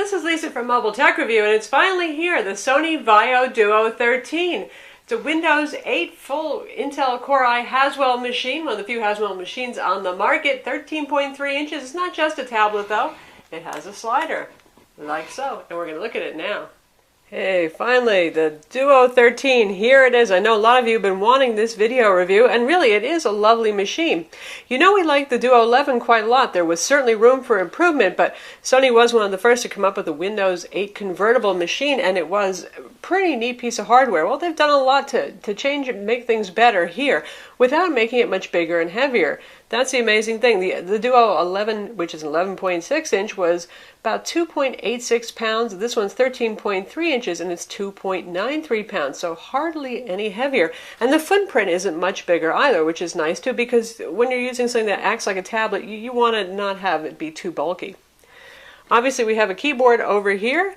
This is Lisa from Mobile Tech Review, and it's finally here, the Sony VAIO Duo 13. It's a Windows 8 full Intel Core i Haswell machine, one of the few Haswell machines on the market, 13.3 inches. It's not just a tablet though, it has a slider, like so, and we're going to look at it now. Hey, finally, the Duo 13, here it is. I know a lot of you have been wanting this video review, and really it is a lovely machine. You know we like the Duo 11 quite a lot. There was certainly room for improvement, but Sony was one of the first to come up with a Windows 8 convertible machine, and it was a pretty neat piece of hardware. Well, they've done a lot to change and make things better here, without making it much bigger and heavier. That's the amazing thing. The Duo 11, which is an 11.6 inch, was about 2.86 pounds. This one's 13.3 inches, and it's 2.93 pounds, so hardly any heavier. And the footprint isn't much bigger either, which is nice too, because when you're using something that acts like a tablet, you want to not have it be too bulky. Obviously, we have a keyboard over here.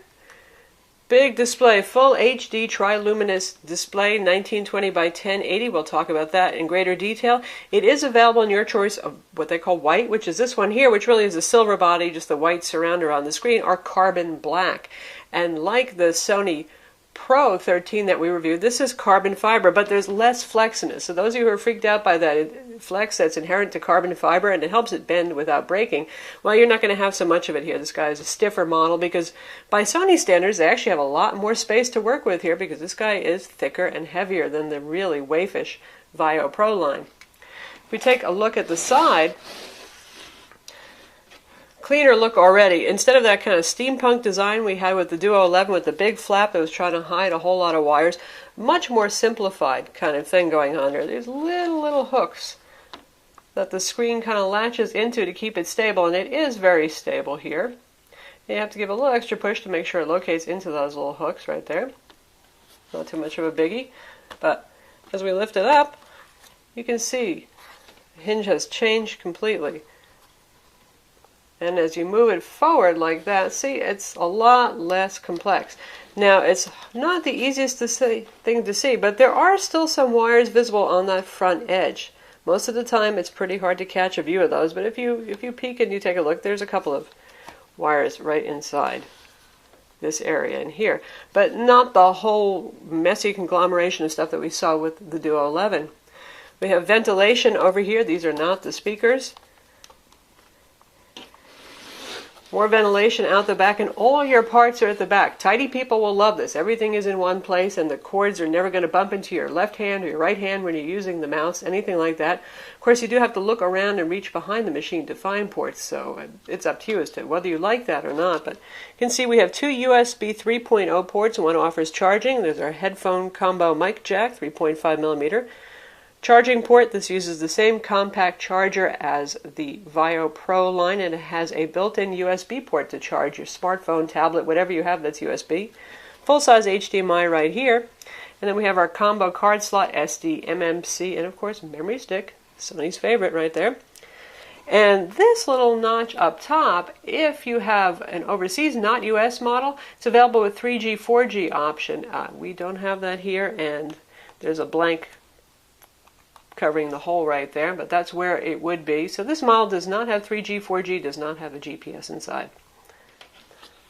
Big display, full HD tri-luminous display, 1920 by 1080. We'll talk about that in greater detail. It is available in your choice of what they call white, which is this one here, which really is a silver body, just the white surrounder on the screen, or carbon black. And like the Sony Pro 13 that we reviewed, this is carbon fiber, but there's less flexiness. So those of you who are freaked out by that flex that's inherent to carbon fiber, and it helps it bend without breaking, well, you're not going to have so much of it here. This guy is a stiffer model because by Sony standards, they actually have a lot more space to work with here because this guy is thicker and heavier than the really waifish VAIO Pro line. If we take a look at the side, cleaner look already. Instead of that kind of steampunk design we had with the Duo 11 with the big flap that was trying to hide a whole lot of wires, much more simplified kind of thing going on here. There's little hooks that the screen kind of latches into to keep it stable, and it is very stable here. You have to give a little extra push to make sure it locates into those little hooks right there. Not too much of a biggie, but as we lift it up, you can see the hinge has changed completely. And as you move it forward like that, see, it's a lot less complex. Now, it's not the easiest thing to see, but there are still some wires visible on that front edge. Most of the time, it's pretty hard to catch a view of those, but if you peek and you take a look, there's a couple of wires right inside this area in here. But not the whole messy conglomeration of stuff that we saw with the Duo 11. We have ventilation over here. These are not the speakers. More ventilation out the back, and all your parts are at the back. Tidy people will love this. Everything is in one place, and the cords are never going to bump into your left hand or your right hand when you're using the mouse, anything like that. Of course, you do have to look around and reach behind the machine to find ports, so it's up to you as to whether you like that or not. But you can see we have two USB 3.0 ports. One offers charging. There's our headphone combo mic jack, 3.5 millimeter. Charging port, this uses the same compact charger as the VAIO Pro line, and it has a built-in USB port to charge your smartphone, tablet, whatever you have that's USB. Full-size HDMI right here. And then we have our combo card slot, SD, MMC, and of course memory stick, Sony's favorite right there. And this little notch up top, if you have an overseas, not US model, it's available with 3G, 4G option. We don't have that here, and there's a blank covering the hole right there, but that's where it would be. So this model does not have 3G, 4G, does not have a GPS inside.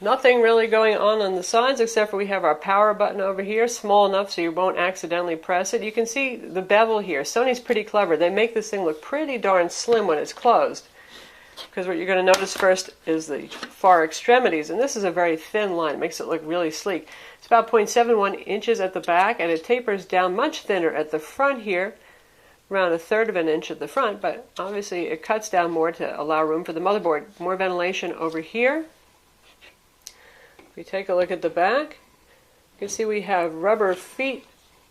Nothing really going on the sides except for we have our power button over here, small enough so you won't accidentally press it. You can see the bevel here. Sony's pretty clever. They make this thing look pretty darn slim when it's closed, because what you're going to notice first is the far extremities, and this is a very thin line. It makes it look really sleek. It's about 0.71 inches at the back, and it tapers down much thinner at the front here, around 1/3 of an inch at the front, but obviously it cuts down more to allow room for the motherboard. More ventilation over here. If we take a look at the back, you can see we have rubber feet,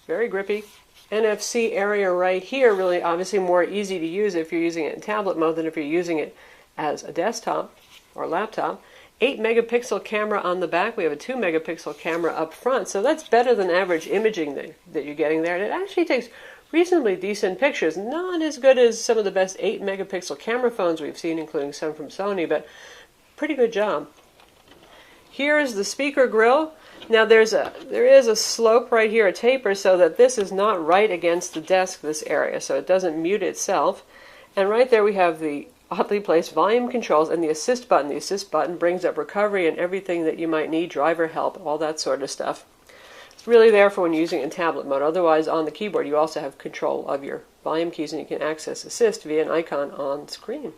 very grippy. NFC area right here, really obviously more easy to use if you're using it in tablet mode than if you're using it as a desktop or laptop. 8 megapixel camera on the back. We have a 2 megapixel camera up front, so that's better than average imaging that you're getting there. And it actually takes reasonably decent pictures. Not as good as some of the best 8 megapixel camera phones we've seen, including some from Sony, but pretty good job. Here's the speaker grill. Now there is a slope right here, a taper, so that this is not right against the desk, this area, so it doesn't mute itself. And right there we have the oddly placed volume controls, and the assist button. The assist button brings up recovery and everything that you might need, driver help, all that sort of stuff. It's really there for when you're using it in tablet mode. Otherwise, on the keyboard, you also have control of your volume keys, and you can access assist via an icon on screen.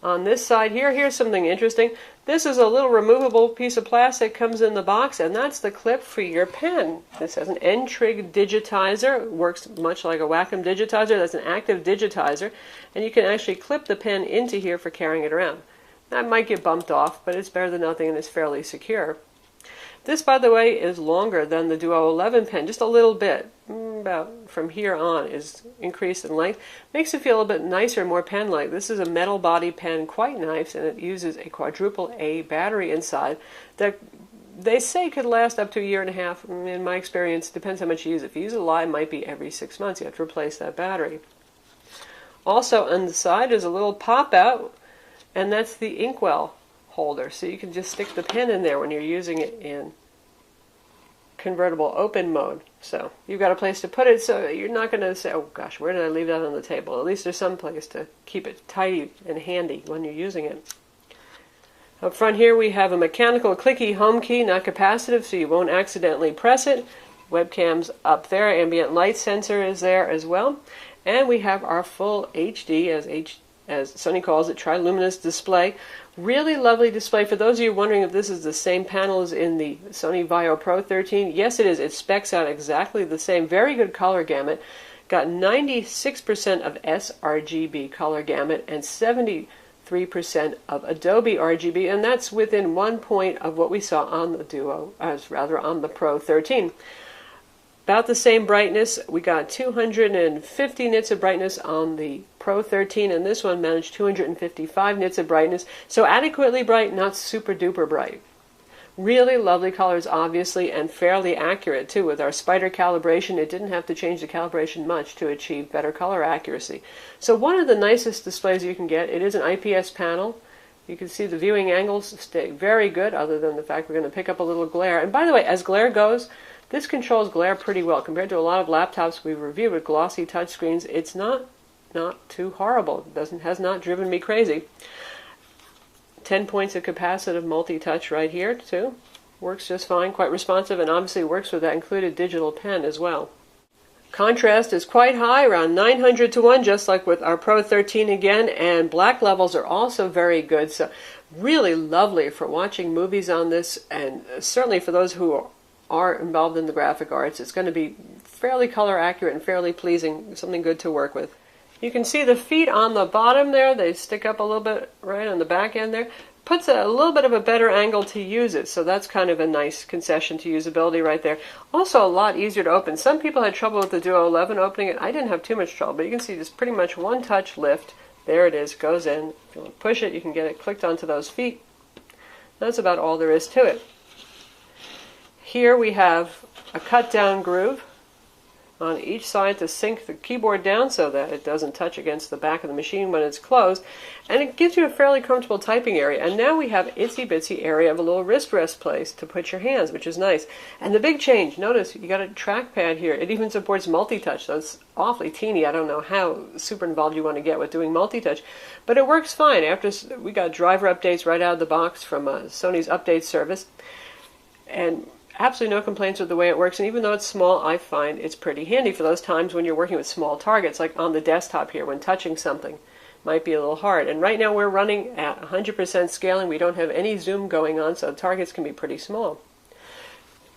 On this side here, here's something interesting. This is a little removable piece of plastic, comes in the box, and that's the clip for your pen. This has an N-trig digitizer. It works much like a Wacom digitizer. That's an active digitizer, and you can actually clip the pen into here for carrying it around. That might get bumped off, but it's better than nothing, and it's fairly secure. This, by the way, is longer than the Duo 11 pen, just a little bit. About from here on is increased in length. Makes it feel a bit nicer, more pen-like. This is a metal body pen, quite nice, and it uses a quadruple A battery inside that they say could last up to a year and a half. In my experience, it depends how much you use it. If you use it a lot, it might be every 6 months you have to replace that battery. Also on the side is a little pop-out, and that's the inkwell holder, so you can just stick the pen in there when you're using it in convertible open mode. So you've got a place to put it, so you're not going to say, oh gosh, where did I leave that on the table? At least there's some place to keep it tidy and handy when you're using it. Up front here we have a mechanical clicky home key, not capacitive, so you won't accidentally press it. Webcam's up there, ambient light sensor is there as well, and we have our full HD, as Sony calls it, triluminous display. Really lovely display. For those of you wondering if this is the same panel as in the Sony VAIO Pro 13, yes it is. It specs out exactly the same. Very good color gamut. Got 96% of sRGB color gamut and 73% of Adobe RGB, and that's within 1 point of what we saw on the Duo, on the Pro 13. About the same brightness. We got 250 nits of brightness on the Pro 13, and this one managed 255 nits of brightness. So adequately bright, not super duper bright. Really lovely colors, obviously, and fairly accurate too. With our spider calibration, it didn't have to change the calibration much to achieve better color accuracy. So one of the nicest displays you can get. It is an IPS panel. You can see the viewing angles stay very good, other than the fact we're going to pick up a little glare. And by the way, as glare goes, this controls glare pretty well. Compared to a lot of laptops we've reviewed with glossy touchscreens, it's not too horrible. It has not driven me crazy. 10 points of capacitive multi-touch right here, too. Works just fine, quite responsive, and obviously works with that included digital pen as well. Contrast is quite high, around 900 to 1, just like with our Pro 13 again, and black levels are also very good, so really lovely for watching movies on this, and certainly for those who are involved in the graphic arts. It's going to be fairly color accurate and fairly pleasing, something good to work with. You can see the feet on the bottom there, they stick up a little bit right on the back end there. Puts a little bit of a better angle to use it, so that's kind of a nice concession to usability right there. Also a lot easier to open. Some people had trouble with the Duo 11 opening it. I didn't have too much trouble, but you can see just pretty much one touch lift. There it is, goes in. If you want to push it, you can get it clicked onto those feet. That's about all there is to it. Here we have a cut-down groove on each side to sink the keyboard down so that it doesn't touch against the back of the machine when it's closed, and it gives you a fairly comfortable typing area. And now we have itsy-bitsy area of a little wrist rest place to put your hands, which is nice. And the big change, notice you got a trackpad here. It even supports multi-touch, so it's awfully teeny. I don't know how super involved you want to get with doing multi-touch, but it works fine. After we got driver updates right out of the box from Sony's update service, and absolutely no complaints with the way it works, and even though it's small, I find it's pretty handy for those times when you're working with small targets, like on the desktop here, when touching something might be a little hard. And right now we're running at 100% scaling. We don't have any zoom going on, so targets can be pretty small.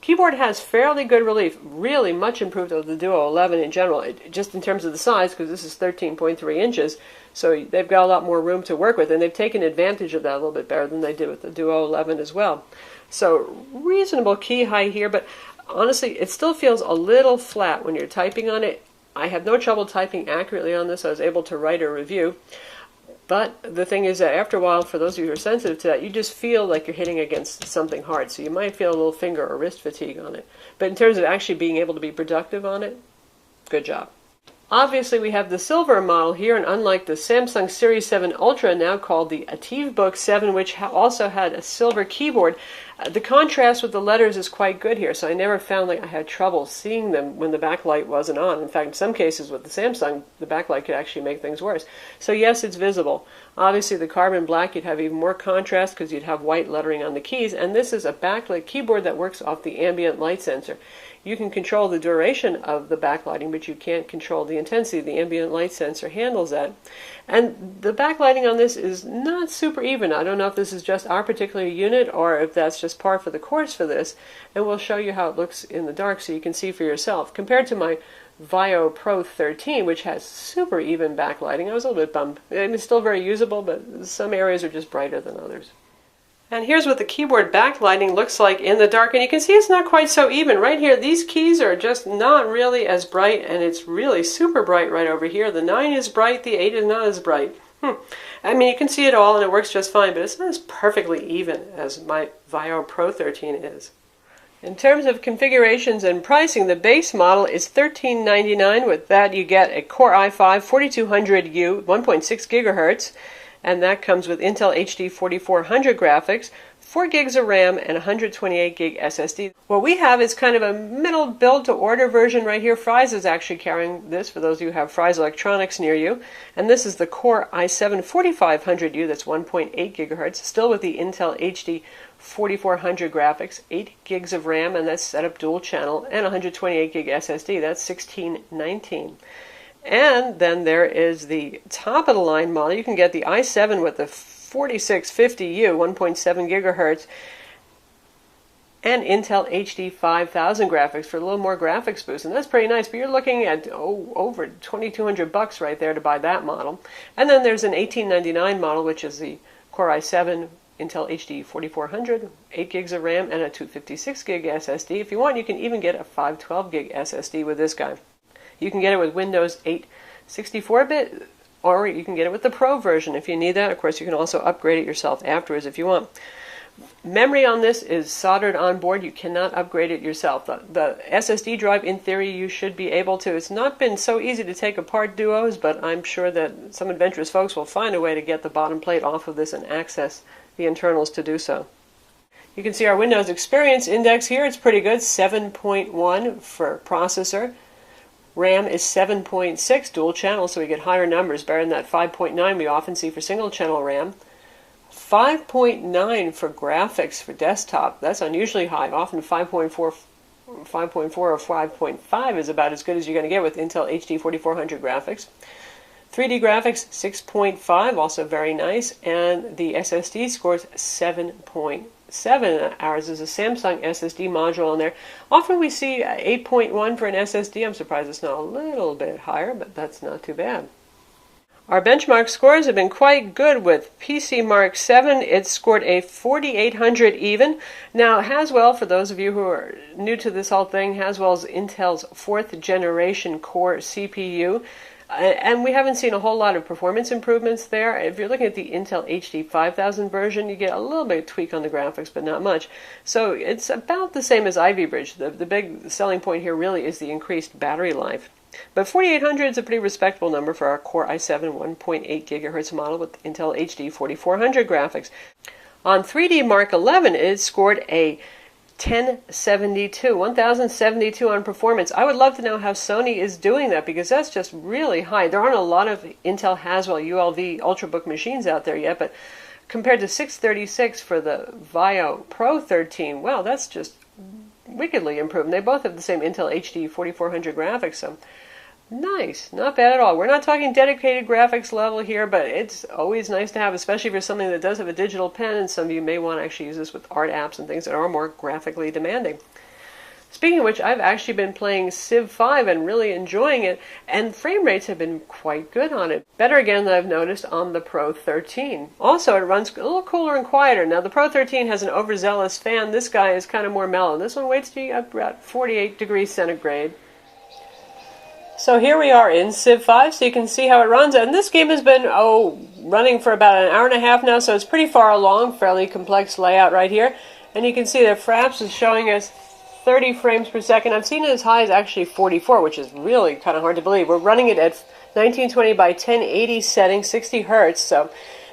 Keyboard has fairly good relief, really much improved over the Duo 11 in general, just in terms of the size, because this is 13.3 inches, so they've got a lot more room to work with, and they've taken advantage of that a little bit better than they did with the Duo 11 as well. So reasonable key height here, but honestly, it still feels a little flat when you're typing on it. I have no trouble typing accurately on this. I was able to write a review. But the thing is that after a while, for those of you who are sensitive to that, you just feel like you're hitting against something hard. So you might feel a little finger or wrist fatigue on it. But in terms of actually being able to be productive on it, good job. Obviously, we have the silver model here, and unlike the Samsung Series 7 Ultra, now called the AtiveBook 7, which also had a silver keyboard, The contrast with the letters is quite good here, so I never found like I had trouble seeing them when the backlight wasn't on. In fact, in some cases with the Samsung, the backlight could actually make things worse. So yes, it's visible. Obviously, the carbon black, you'd have even more contrast because you'd have white lettering on the keys, and this is a backlit keyboard that works off the ambient light sensor. You can control the duration of the backlighting, but you can't control the intensity. The ambient light sensor handles that. And the backlighting on this is not super even. I don't know if this is just our particular unit or if that's just par for the course for this. And we'll show you how it looks in the dark so you can see for yourself. Compared to my VAIO Pro 13, which has super even backlighting, I was a little bit bummed. It's still very usable, but some areas are just brighter than others. And here's what the keyboard backlighting looks like in the dark, and you can see it's not quite so even. Right here, these keys are just not really as bright, and it's really super bright right over here. The 9 is bright, the 8 is not as bright. I mean, you can see it all, and it works just fine, but it's not as perfectly even as my VAIO Pro 13 is. In terms of configurations and pricing, the base model is $13.99. With that, you get a Core i5 4200U, 1.6 gigahertz. And that comes with Intel HD 4400 graphics, 4 gigs of RAM, and 128 gig SSD. What we have is kind of a middle build-to-order version right here. Fry's is actually carrying this for those of you who have Fry's Electronics near you. And this is the Core i7 4500U, that's 1.8 gigahertz, still with the Intel HD 4400 graphics, 8 gigs of RAM, and that's set up dual channel, and 128 gig SSD, that's 1619. And then there is the top of the line model. You can get the i7 with the 4650U, 1.7 gigahertz, and Intel HD 5000 graphics for a little more graphics boost. And that's pretty nice, but you're looking at over $2,200 right there to buy that model. And then there's an $1899 model, which is the Core i7 Intel HD 4400, 8 gigs of RAM, and a 256 gig SSD. If you want, you can even get a 512 gig SSD with this guy. You can get it with Windows 8 64-bit, or you can get it with the Pro version if you need that. Of course, you can also upgrade it yourself afterwards if you want. Memory on this is soldered on board. You cannot upgrade it yourself. The SSD drive, in theory, you should be able to. It's not been so easy to take apart Duos, but I'm sure that some adventurous folks will find a way to get the bottom plate off of this and access the internals to do so. You can see our Windows Experience Index here. It's pretty good, 7.1 for processor. RAM is 7.6 dual channel, so we get higher numbers, better than that 5.9 we often see for single channel RAM. 5.9 for graphics for desktop. That's unusually high. Often 5.4 or 5.5 is about as good as you're going to get with Intel HD 4400 graphics. 3D graphics 6.5, also very nice, and the SSD scores 7.7. Ours is a Samsung SSD module on there. Often we see 8.1 for an SSD. I'm surprised it's not a little bit higher, but that's not too bad. Our benchmark scores have been quite good with PC Mark 7. It scored a 4800 even. Now, Haswell, for those of you who are new to this whole thing, Haswell's Intel's 4th generation Core CPU. And we haven't seen a whole lot of performance improvements there. If you're looking at the Intel HD 5000 version, you get a little bit of tweak on the graphics, but not much. So it's about the same as Ivy Bridge. The big selling point here really is the increased battery life. But 4800 is a pretty respectable number for our Core i7 1.8 gigahertz model with Intel HD 4400 graphics. On 3D Mark 11, it scored a 1072 on performance. I would love to know how Sony is doing that, because that's just really high. There aren't a lot of Intel Haswell ULV Ultrabook machines out there yet, but compared to 636 for the VAIO Pro 13, wow, that's just wickedly improved. And they both have the same Intel HD 4400 graphics, so nice, not bad at all. We're not talking dedicated graphics level here, but it's always nice to have, especially for something that does have a digital pen, and some of you may want to actually use this with art apps and things that are more graphically demanding. Speaking of which, I've actually been playing Civ 5 and really enjoying it, and frame rates have been quite good on it. Better again than I've noticed on the Pro 13. Also, it runs a little cooler and quieter. Now, the Pro 13 has an overzealous fan. This guy is kind of more mellow. This one waits to be up about 48 degrees centigrade. So here we are in Civ 5, so you can see how it runs. And this game has been, running for about an hour and a half now, so it's pretty far along, fairly complex layout right here. And you can see that Fraps is showing us 30 frames per second. I've seen it as high as actually 44, which is really kind of hard to believe. We're running it at 1920 by 1080 setting, 60 hertz, so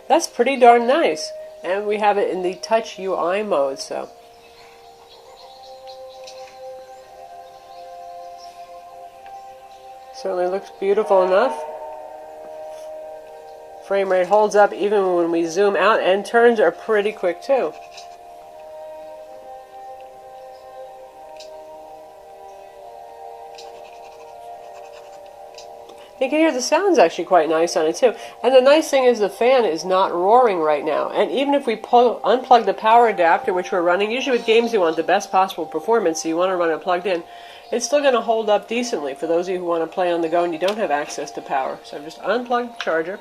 that's pretty darn nice. And we have it in the Touch UI mode, so Certainly looks beautiful enough. Frame rate holds up even when we zoom out, and turns are pretty quick too. You can hear the sound's actually quite nice on it too. And the nice thing is the fan is not roaring right now. And even if we unplug the power adapter, which we're running, usually with games you want the best possible performance, so you want to run it plugged in, it's still going to hold up decently for those of you who want to play on the go and you don't have access to power. So I've just unplugged the charger.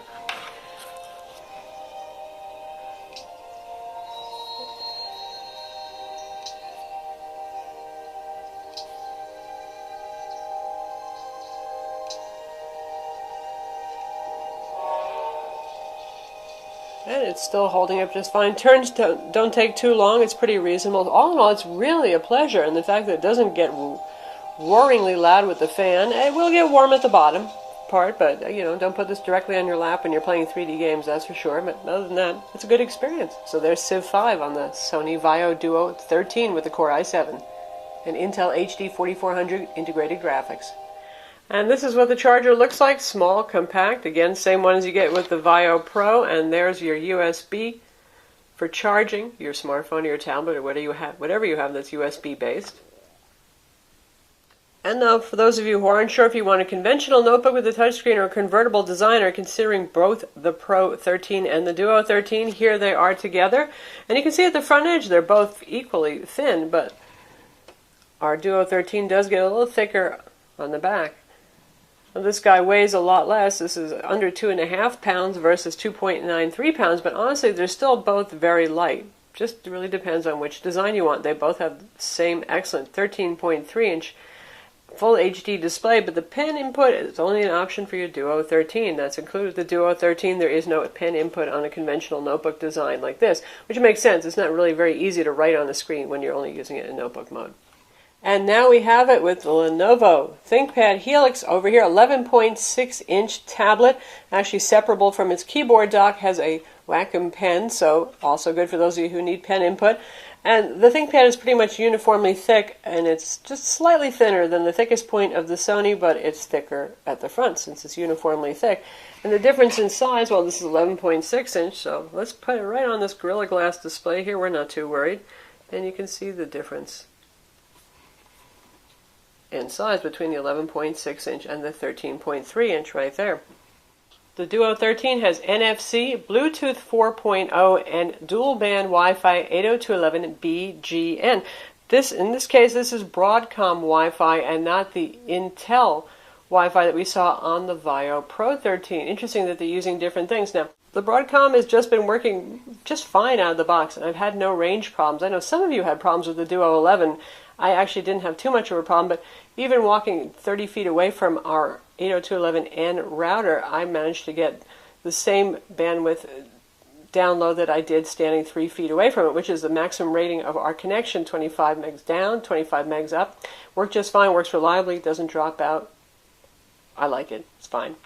And it's still holding up just fine. Turns don't take too long. It's pretty reasonable. All in all, it's really a pleasure. And the fact that it doesn't get roaringly loud with the fan. It will get warm at the bottom part, but you know, don't put this directly on your lap when you're playing 3D games, that's for sure. But other than that, it's a good experience. So there's Civ 5 on the Sony VAIO Duo 13 with the Core i7 and Intel HD 4400 integrated graphics. And this is what the charger looks like, small, compact. Again, same one as you get with the VAIO Pro. And there's your USB for charging your smartphone or your tablet or whatever you have that's USB based. And now, for those of you who aren't sure if you want a conventional notebook with a touchscreen or a convertible design, or considering both the Pro 13 and the Duo 13, here they are together. And you can see at the front edge they're both equally thin, but our Duo 13 does get a little thicker on the back. Well, this guy weighs a lot less. This is under 2.5 pounds versus 2.93 pounds, but honestly, they're still both very light. Just really depends on which design you want. They both have the same excellent 13.3-inch full HD display, but the pen input is only an option for your Duo 13. That's included with the Duo 13. There is no pen input on a conventional notebook design like this, which makes sense. It's not really very easy to write on the screen when you're only using it in notebook mode. And now we have it with the Lenovo ThinkPad Helix over here, 11.6-inch tablet, actually separable from its keyboard dock, has a Wacom pen, so also good for those of you who need pen input. And the ThinkPad is pretty much uniformly thick, and it's just slightly thinner than the thickest point of the Sony, but it's thicker at the front since it's uniformly thick. And the difference in size, well, this is 11.6-inch, so let's put it right on this Gorilla Glass display here. We're not too worried. And you can see the difference in size between the 11.6-inch and the 13.3-inch right there. The Duo 13 has NFC, Bluetooth 4.0, and dual-band Wi-Fi 802.11bgn. In this case, this is Broadcom Wi-Fi and not the Intel Wi-Fi that we saw on the VAIO Pro 13. Interesting that they're using different things. Now, the Broadcom has just been working just fine out of the box, and I've had no range problems. I know some of you had problems with the Duo 11. I actually didn't have too much of a problem, but even walking 30 feet away from our 802.11n router, I managed to get the same bandwidth download that I did standing 3 feet away from it, which is the maximum rating of our connection, 25 megs down, 25 megs up. Worked just fine, works reliably, doesn't drop out. I like it, it's fine.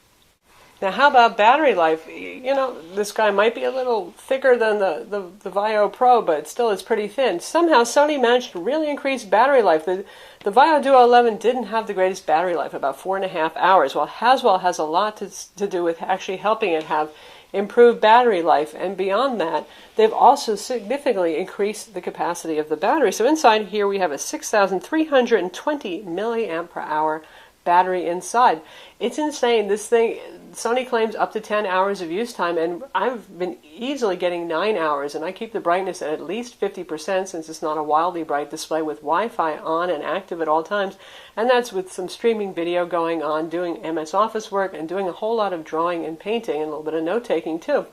Now, how about battery life? You know, this guy might be a little thicker than the VAIO Pro, but still it's pretty thin. Somehow Sony managed to really increase battery life. The VAIO Duo 11 didn't have the greatest battery life, about 4.5 hours. Well, Haswell has a lot to do with actually helping it have improved battery life. And beyond that, they've also significantly increased the capacity of the battery. So inside here we have a 6,320 milliamp per hour battery inside. It's insane. This thing, Sony claims up to 10 hours of use time, and I've been easily getting 9 hours, and I keep the brightness at least 50% since it's not a wildly bright display with Wi-Fi on and active at all times, and that's with some streaming video going on, doing MS Office work, and doing a whole lot of drawing and painting, and a little bit of note-taking too.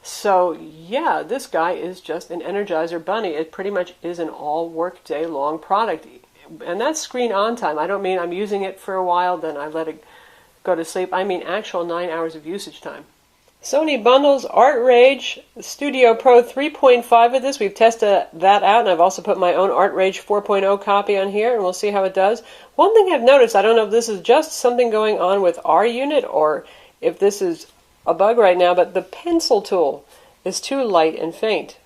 So yeah, this guy is just an Energizer bunny. It pretty much is an all-work day long product. And that's screen on time. I don't mean I'm using it for a while, then I let it go to sleep. I mean actual 9 hours of usage time. Sony bundles Art Rage Studio Pro 3.5 of this. We've tested that out, and I've also put my own Art Rage 4.0 copy on here, and we'll see how it does. One thing I've noticed, I don't know if this is just something going on with our unit or if this is a bug right now, but the pencil tool is too light and faint.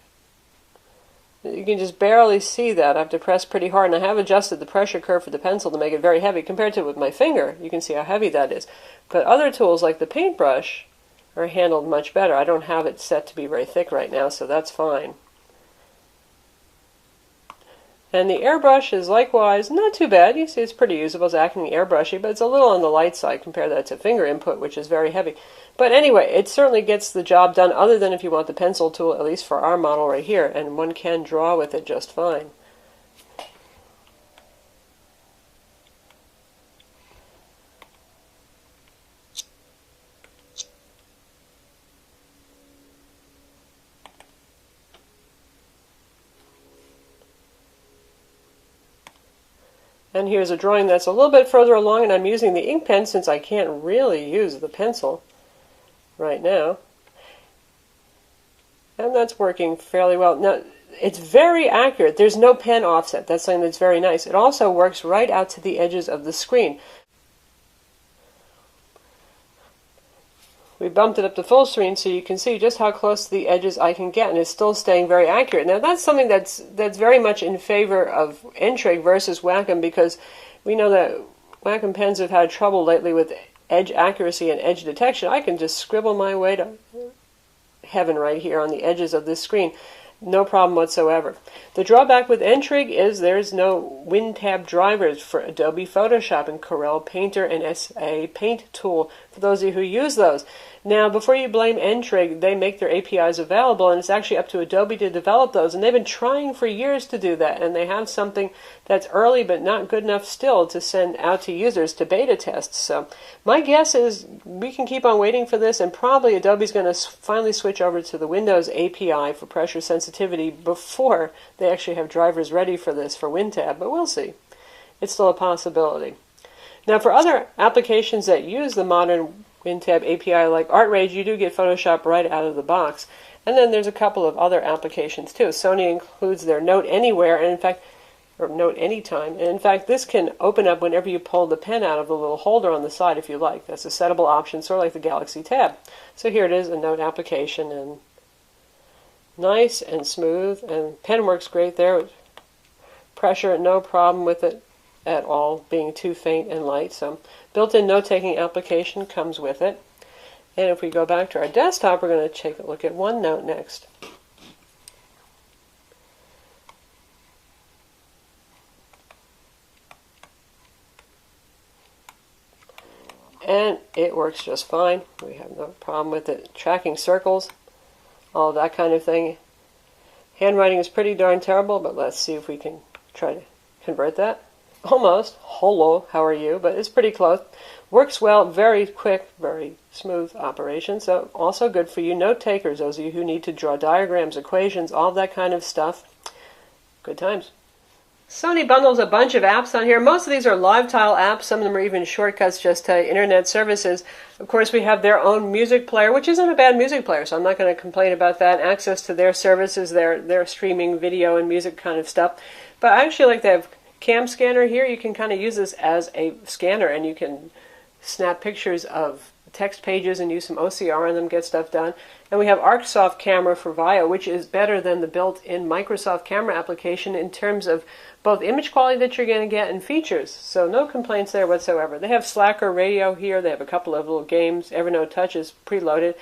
You can just barely see that. I have to press pretty hard, and I have adjusted the pressure curve for the pencil to make it very heavy. Compared to with my finger, you can see how heavy that is. But other tools like the paintbrush are handled much better. I don't have it set to be very thick right now, so that's fine. And the airbrush is likewise not too bad. You see it's pretty usable. It's acting airbrushy, but it's a little on the light side. Compare that to finger input, which is very heavy. But anyway, it certainly gets the job done, other than if you want the pencil tool, at least for our model right here, and one can draw with it just fine. And here's a drawing that's a little bit further along, and I'm using the ink pen since I can't really use the pencil right now. And that's working fairly well. Now, it's very accurate. There's no pen offset. That's something that's very nice. It also works right out to the edges of the screen. We bumped it up to full screen so you can see just how close to the edges I can get, and it's still staying very accurate. Now that's something that's very much in favor of N-trig versus Wacom, because we know that Wacom pens have had trouble lately with edge accuracy and edge detection. I can just scribble my way to heaven right here on the edges of this screen. No problem whatsoever. The drawback with N-trig is there's no WinTab drivers for Adobe Photoshop and Corel Painter and SA Paint Tool for those of you who use those. Now, before you blame N-trig, they make their APIs available, and it's actually up to Adobe to develop those, and they've been trying for years to do that, and they have something that's early but not good enough still to send out to users to beta test. So my guess is we can keep on waiting for this, and probably Adobe's going to finally switch over to the Windows API for pressure sensitivity before they actually have drivers ready for this for WinTab, but we'll see. It's still a possibility. Now, for other applications that use the modern WinTab API like ArtRage, you do get Photoshop right out of the box. And then there's a couple of other applications too. Sony includes their Note Anywhere, and in fact, or Note Anytime. And in fact, this can open up whenever you pull the pen out of the little holder on the side if you like. That's a settable option, sort of like the Galaxy Tab. So here it is, a Note application, and nice and smooth, and pen works great there. Pressure, no problem with it at all, being too faint and light. So built-in note-taking application comes with it. And if we go back to our desktop, we're going to take a look at OneNote next. And it works just fine. We have no problem with it. Tracking circles, all that kind of thing. Handwriting is pretty darn terrible, but let's see if we can try to convert that. Almost. Hello, how are you? But it's pretty close. Works well, very quick, very smooth operation. So also good for you note takers, those of you who need to draw diagrams, equations, all that kind of stuff. Good times. Sony bundles a bunch of apps on here. Most of these are live tile apps. Some of them are even shortcuts just to internet services. Of course, we have their own music player, which isn't a bad music player, so I'm not going to complain about that. Access to their services, their streaming video and music kind of stuff. But I actually like to have Cam Scanner here. You can kind of use this as a scanner, and you can snap pictures of text pages and use some OCR on them, get stuff done. And we have ArcSoft Camera for VAIO, which is better than the built-in Microsoft camera application in terms of both image quality that you're going to get and features. So no complaints there whatsoever. They have Slacker Radio here. They have a couple of little games. Evernote Touch is preloaded.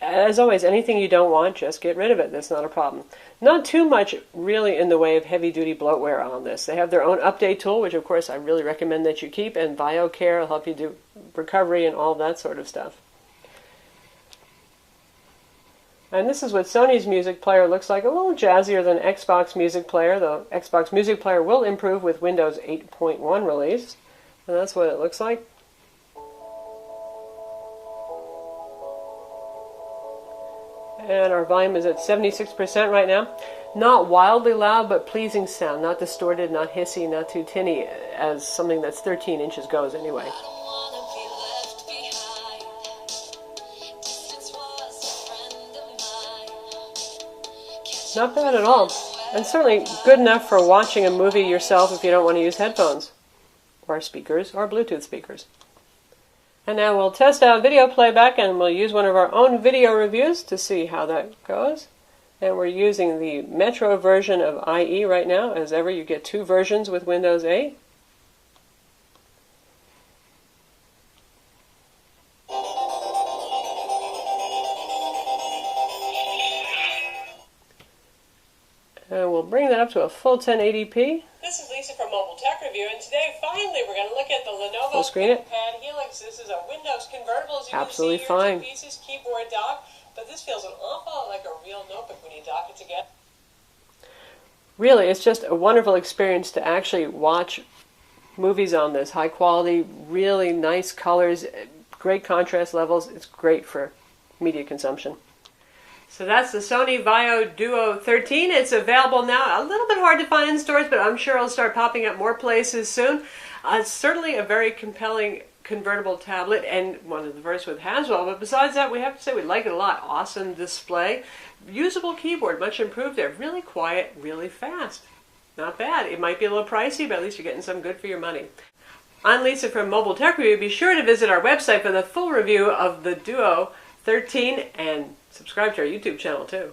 As always, anything you don't want, just get rid of it. That's not a problem. Not too much really in the way of heavy-duty bloatware on this. They have their own update tool, which of course I really recommend that you keep, and VAIO Care will help you do recovery and all that sort of stuff. And this is what Sony's music player looks like, a little jazzier than Xbox Music Player. The Xbox Music Player will improve with Windows 8.1 release, and that's what it looks like. And our volume is at 76% right now. Not wildly loud, but pleasing sound. Not distorted, not hissy, not too tinny, as something that's 13 inches goes anyway. Not bad at all. And certainly good enough for watching a movie yourself if you don't want to use headphones, or speakers, or Bluetooth speakers. And now we'll test out video playback, and we'll use one of our own video reviews to see how that goes. And we're using the Metro version of IE right now. As ever, you get 2 versions with Windows 8. And we'll bring that up to a full 1080p. This is Lisa from Mobile Tech Review, and today, finally, we're going to look at the Lenovo Full screen it. ThinkPad Helix. This is a Windows convertible, as you Absolutely can see here, fine. 2 pieces, keyboard dock, but this feels an awful lot like a real notebook when you dock it together. Really, it's just a wonderful experience to actually watch movies on this. High quality, really nice colors, great contrast levels. It's great for media consumption. So that's the Sony VAIO Duo 13. It's available now. A little bit hard to find in stores, but I'm sure it'll start popping up more places soon. It's certainly a very compelling convertible tablet, and one of the first with Haswell. But besides that, we have to say we like it a lot. Awesome display. Usable keyboard, much improved there. Really quiet, really fast. Not bad. It might be a little pricey, but at least you're getting some good for your money. I'm Lisa from Mobile Tech Review. Be sure to visit our website for the full review of the Duo 13 and subscribe to our YouTube channel too.